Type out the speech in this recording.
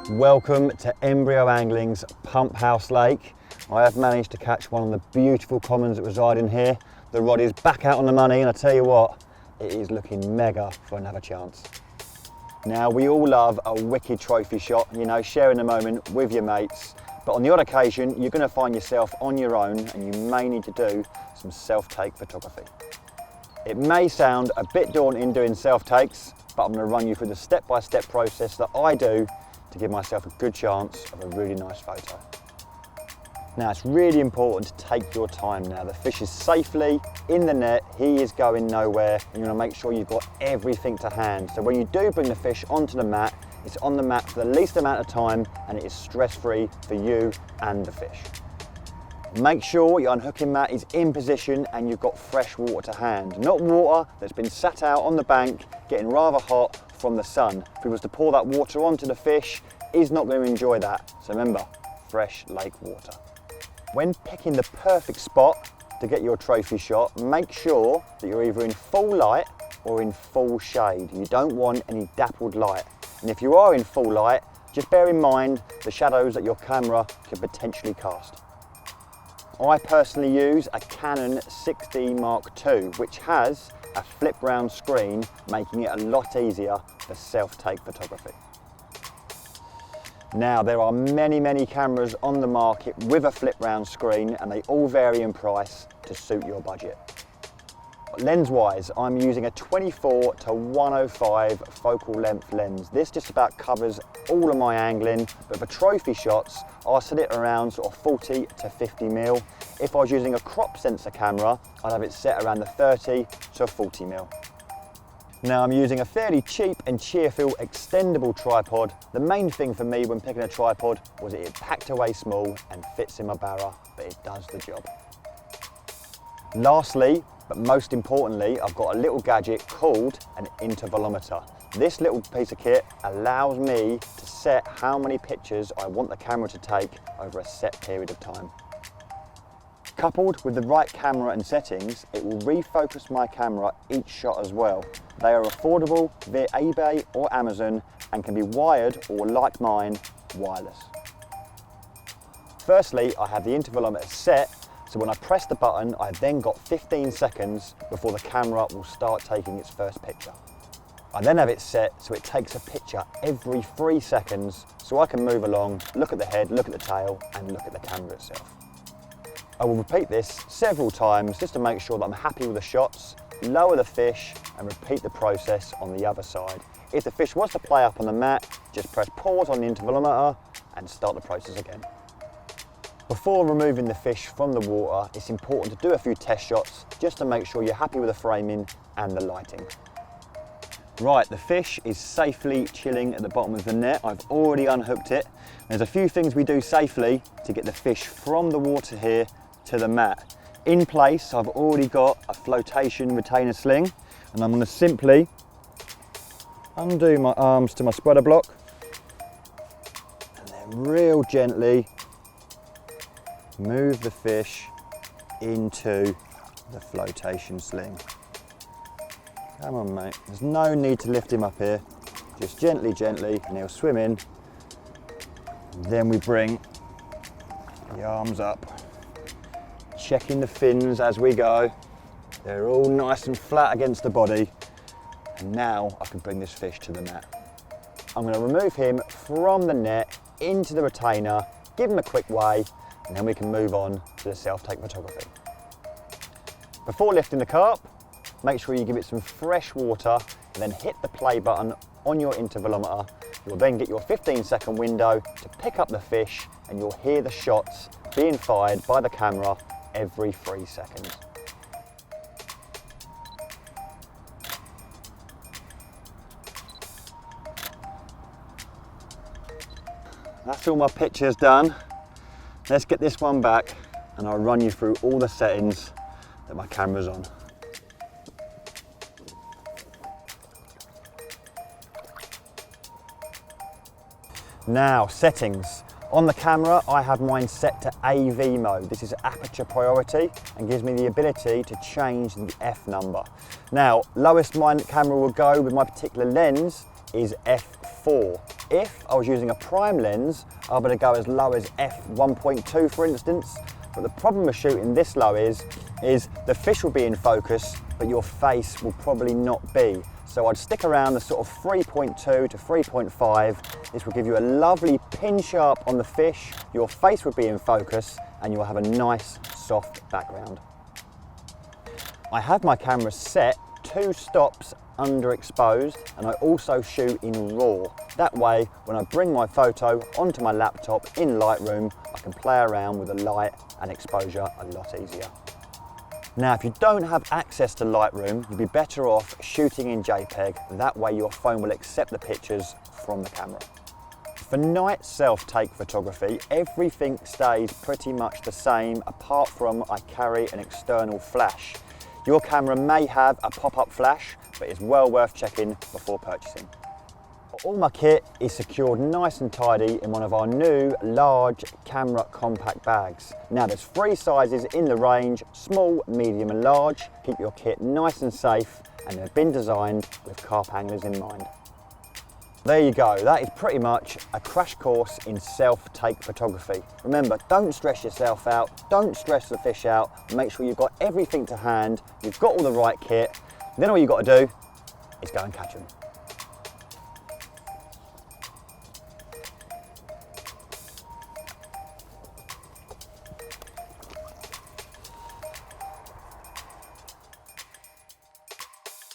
Welcome to Embryo Angling's Pump House Lake. I have managed to catch one of the beautiful commons that reside in here. The rod is back out on the money, and I tell you what, it is looking mega for another chance. Now, we all love a wicked trophy shot, you know, sharing a moment with your mates, but on the odd occasion, you're going to find yourself on your own and you may need to do some self-take photography. It may sound a bit daunting doing self-takes, but I'm going to run you through the step-by-step process that I do to give myself a good chance of a really nice photo. Now, it's really important to take your time now. The fish is safely in the net, he is going nowhere, and you want to make sure you've got everything to hand. So when you do bring the fish onto the mat, it's on the mat for the least amount of time and it is stress-free for you and the fish. Make sure your unhooking mat is in position and you've got fresh water to hand, not water that's been sat out on the bank getting rather hot from the sun. If we was to pour that water onto the fish, he's not going to enjoy that. So remember, fresh lake water. When picking the perfect spot to get your trophy shot, make sure that you're either in full light or in full shade. You don't want any dappled light. And if you are in full light, just bear in mind the shadows that your camera could potentially cast. I personally use a Canon 6D Mark II, which has a flip round screen, making it a lot easier for self-take photography. Now, there are many cameras on the market with a flip round screen and they all vary in price to suit your budget. Lens wise, I'm using a 24 to 105 focal length lens. This just about covers all of my angling, but for trophy shots, I'll set it around sort of 40 to 50 mil. If I was using a crop sensor camera, I'd have it set around the 30 to 40 mil. Now, I'm using a fairly cheap and cheerful extendable tripod. The main thing for me when picking a tripod was it packed away small and fits in my barra, but it does the job. Lastly, but most importantly, I've got a little gadget called an intervalometer. This little piece of kit allows me to set how many pictures I want the camera to take over a set period of time. Coupled with the right camera and settings, it will refocus my camera each shot as well. They are affordable via eBay or Amazon and can be wired or, like mine, wireless. Firstly, I have the intervalometer set, so when I press the button, I've then got 15 seconds before the camera will start taking its first picture. I then have it set so it takes a picture every 3 seconds, so I can move along, look at the head, look at the tail, and look at the camera itself. I will repeat this several times just to make sure that I'm happy with the shots, lower the fish, and repeat the process on the other side. If the fish wants to play up on the mat, just press pause on the intervalometer and start the process again. Before removing the fish from the water, it's important to do a few test shots just to make sure you're happy with the framing and the lighting. Right, the fish is safely chilling at the bottom of the net. I've already unhooked it. There's a few things we do safely to get the fish from the water here to the mat. In place, I've already got a flotation retainer sling, and I'm going to simply undo my arms to my spreader block and then real gently move the fish into the flotation sling. Come on, mate. There's no need to lift him up here. Just gently, and he'll swim in. Then we bring the arms up, checking the fins as we go. They're all nice and flat against the body. And now I can bring this fish to the mat. I'm going to remove him from the net into the retainer, give him a quick weigh, and then we can move on to the self-take photography. Before lifting the carp, make sure you give it some fresh water and then hit the play button on your intervalometer. You'll then get your 15-second window to pick up the fish and you'll hear the shots being fired by the camera every 3 seconds. That's all my pictures done. Let's get this one back and I'll run you through all the settings that my camera's on. Now, settings. On the camera, I have mine set to AV mode. This is aperture priority and gives me the ability to change the F number. Now, lowest my camera will go with my particular lens is f4. If I was using a prime lens, I'd better go as low as f1.2 for instance. But the problem with shooting this low is the fish will be in focus, but your face will probably not be. So I'd stick around the sort of 3.2 to 3.5. This will give you a lovely pin sharp on the fish, your face will be in focus, and you'll have a nice soft background. I have my camera set 2 stops underexposed, and I also shoot in RAW. That way, when I bring my photo onto my laptop in Lightroom, I can play around with the light and exposure a lot easier. Now, if you don't have access to Lightroom, you'd be better off shooting in JPEG. That way your phone will accept the pictures from the camera. For night self-take photography, everything stays pretty much the same apart from I carry an external flash. Your camera may have a pop-up flash, but it's well worth checking before purchasing. All my kit is secured nice and tidy in one of our new large camera compact bags. Now there's 3 sizes in the range, small, medium and large. Keep your kit nice and safe, and they've been designed with carp anglers in mind. There you go, that is pretty much a crash course in self-take photography. Remember, don't stress yourself out, don't stress the fish out, make sure you've got everything to hand, you've got all the right kit, then all you've got to do is go and catch them.